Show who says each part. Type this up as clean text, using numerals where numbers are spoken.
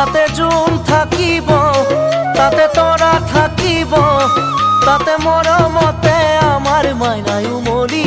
Speaker 1: তাতে জুন থাকিব, তাতে তৰা থাকিব, তাতে মৰমতে আমাৰ মাইনায়ো মৰি